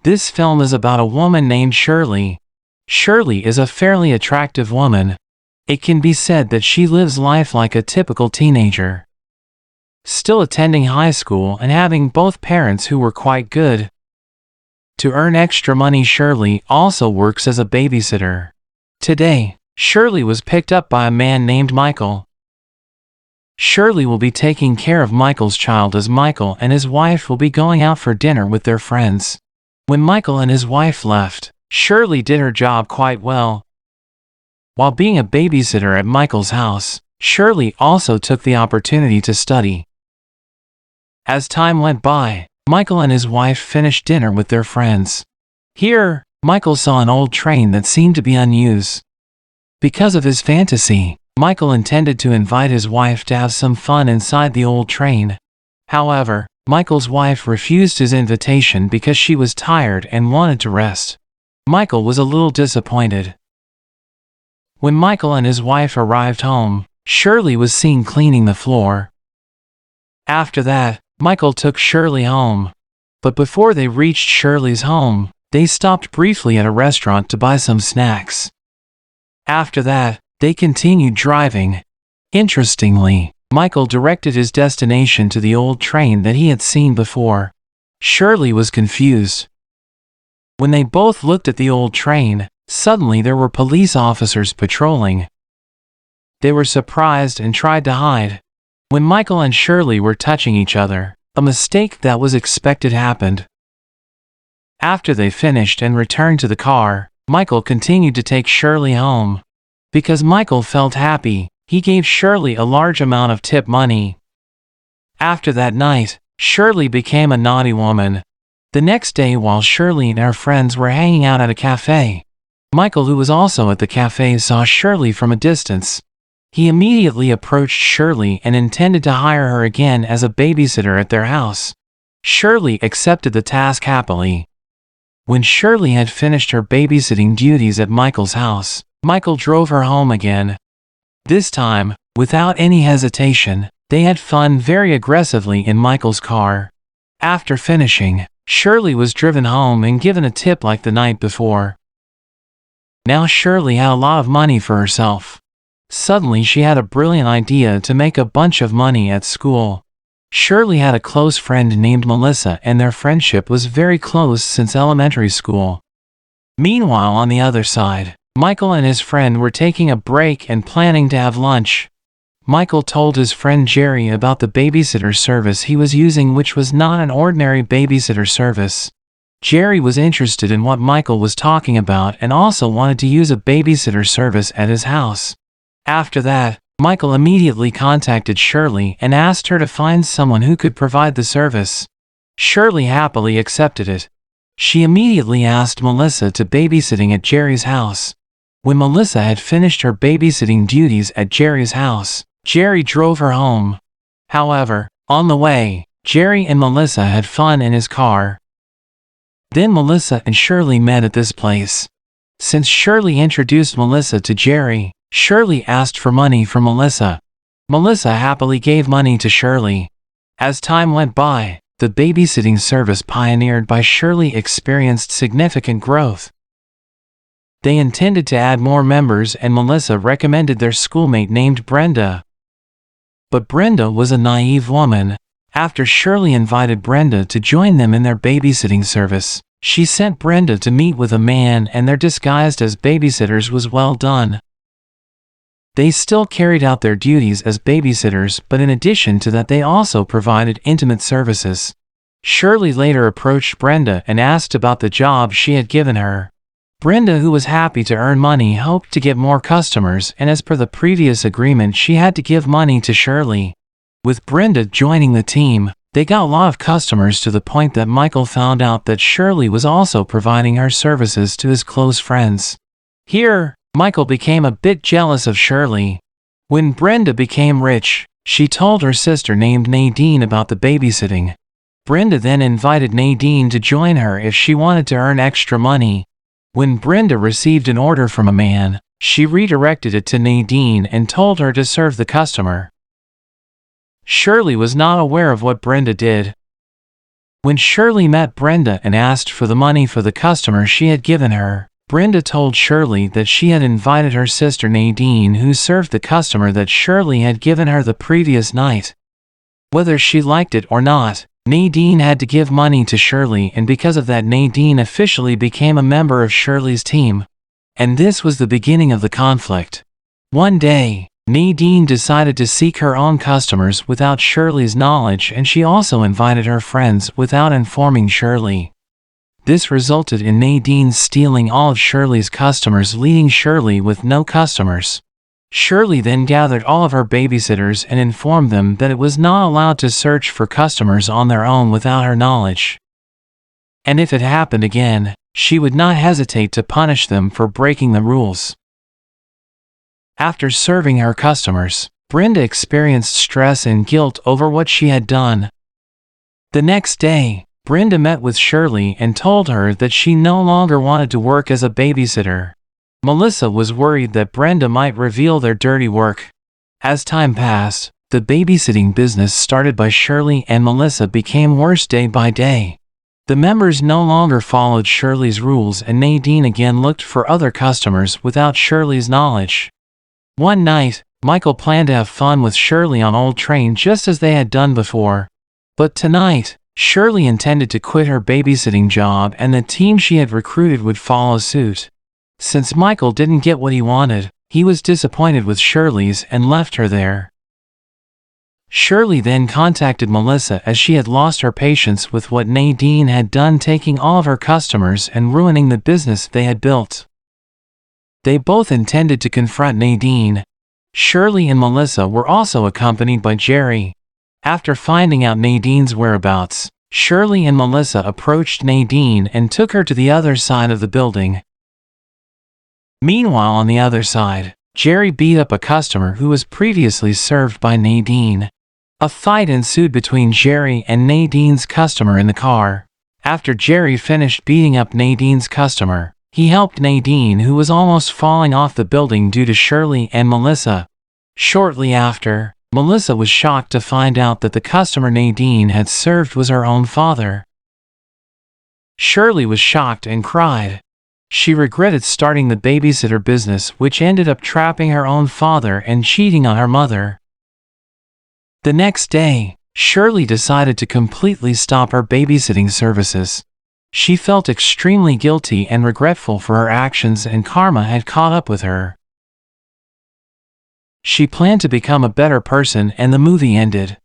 This film is about a woman named Shirley. Shirley is a fairly attractive woman. It can be said that she lives life like a typical teenager. Still attending high school and having both parents who were quite good. To earn extra money, Shirley also works as a babysitter. Today, Shirley was picked up by a man named Michael. Shirley will be taking care of Michael's child as Michael and his wife will be going out for dinner with their friends. When Michael and his wife left, Shirley did her job quite well. While being a babysitter at Michael's house, Shirley also took the opportunity to study. As time went by, Michael and his wife finished dinner with their friends. Here, Michael saw an old train that seemed to be unused. Because of his fantasy, Michael intended to invite his wife to have some fun inside the old train. However, Michael's wife refused his invitation because she was tired and wanted to rest. Michael was a little disappointed. When Michael and his wife arrived home, Shirley was seen cleaning the floor. After that, Michael took Shirley home. But before they reached Shirley's home, they stopped briefly at a restaurant to buy some snacks. After that, they continued driving. Interestingly, Michael directed his destination to the old train that he had seen before. Shirley was confused. When they both looked at the old train, suddenly there were police officers patrolling. They were surprised and tried to hide. When Michael and Shirley were touching each other, a mistake that was expected happened. After they finished and returned to the car, Michael continued to take Shirley home. Because Michael felt happy, he gave Shirley a large amount of tip money. After that night, Shirley became a naughty woman. The next day, while Shirley and her friends were hanging out at a cafe, Michael, who was also at the cafe, saw Shirley from a distance. He immediately approached Shirley and intended to hire her again as a babysitter at their house. Shirley accepted the task happily. When Shirley had finished her babysitting duties at Michael's house, Michael drove her home again. This time, without any hesitation, they had fun very aggressively in Michael's car. After finishing, Shirley was driven home and given a tip like the night before. Now Shirley had a lot of money for herself. Suddenly she had a brilliant idea to make a bunch of money at school. Shirley had a close friend named Melissa, and their friendship was very close since elementary school. Meanwhile, on the other side, Michael and his friend were taking a break and planning to have lunch. Michael told his friend Jerry about the babysitter service he was using, which was not an ordinary babysitter service. Jerry was interested in what Michael was talking about and also wanted to use a babysitter service at his house. After that, Michael immediately contacted Shirley and asked her to find someone who could provide the service. Shirley happily accepted it. She immediately asked Melissa to babysitting at Jerry's house. When Melissa had finished her babysitting duties at Jerry's house, Jerry drove her home. However, on the way, Jerry and Melissa had fun in his car. Then Melissa and Shirley met at this place. Since Shirley introduced Melissa to Jerry, Shirley asked for money from Melissa. Melissa happily gave money to Shirley. As time went by, the babysitting service pioneered by Shirley experienced significant growth. They intended to add more members, and Melissa recommended their schoolmate named Brenda. But Brenda was a naive woman. After Shirley invited Brenda to join them in their babysitting service, she sent Brenda to meet with a man, and their disguised as babysitters was well done. They still carried out their duties as babysitters, but in addition to that they also provided intimate services. Shirley later approached Brenda and asked about the job she had given her. Brenda, who was happy to earn money, hoped to get more customers, and as per the previous agreement she had to give money to Shirley. With Brenda joining the team, they got a lot of customers, to the point that Michael found out that Shirley was also providing her services to his close friends. Here, Michael became a bit jealous of Shirley. When Brenda became rich, she told her sister named Nadine about the babysitting. Brenda then invited Nadine to join her if she wanted to earn extra money. When Brenda received an order from a man, she redirected it to Nadine and told her to serve the customer. Shirley was not aware of what Brenda did. When Shirley met Brenda and asked for the money for the customer she had given her, Brenda told Shirley that she had invited her sister Nadine, who served the customer that Shirley had given her the previous night. Whether she liked it or not, Nadine had to give money to Shirley, and because of that Nadine officially became a member of Shirley's team. And this was the beginning of the conflict. One day, Nadine decided to seek her own customers without Shirley's knowledge, and she also invited her friends without informing Shirley. This resulted in Nadine stealing all of Shirley's customers, leaving Shirley with no customers. Shirley then gathered all of her babysitters and informed them that it was not allowed to search for customers on their own without her knowledge. And if it happened again, she would not hesitate to punish them for breaking the rules. After serving her customers, Brenda experienced stress and guilt over what she had done. The next day, Brenda met with Shirley and told her that she no longer wanted to work as a babysitter. Melissa was worried that Brenda might reveal their dirty work. As time passed, the babysitting business started by Shirley and Melissa became worse day by day. The members no longer followed Shirley's rules, and Nadine again looked for other customers without Shirley's knowledge. One night, Michael planned to have fun with Shirley on Old Train just as they had done before. But tonight, Shirley intended to quit her babysitting job, and the team she had recruited would follow suit. Since Michael didn't get what he wanted, he was disappointed with Shirley's and left her there. Shirley then contacted Melissa as she had lost her patience with what Nadine had done, taking all of her customers and ruining the business they had built. They both intended to confront Nadine. Shirley and Melissa were also accompanied by Jerry. After finding out Nadine's whereabouts, Shirley and Melissa approached Nadine and took her to the other side of the building. Meanwhile, on the other side, Jerry beat up a customer who was previously served by Nadine. A fight ensued between Jerry and Nadine's customer in the car. After Jerry finished beating up Nadine's customer, he helped Nadine, who was almost falling off the building due to Shirley and Melissa. Shortly after, Melissa was shocked to find out that the customer Nadine had served was her own father. Shirley was shocked and cried. She regretted starting the babysitter business, which ended up trapping her own father and cheating on her mother. The next day, Shirley decided to completely stop her babysitting services. She felt extremely guilty and regretful for her actions, and karma had caught up with her. She planned to become a better person, and the movie ended.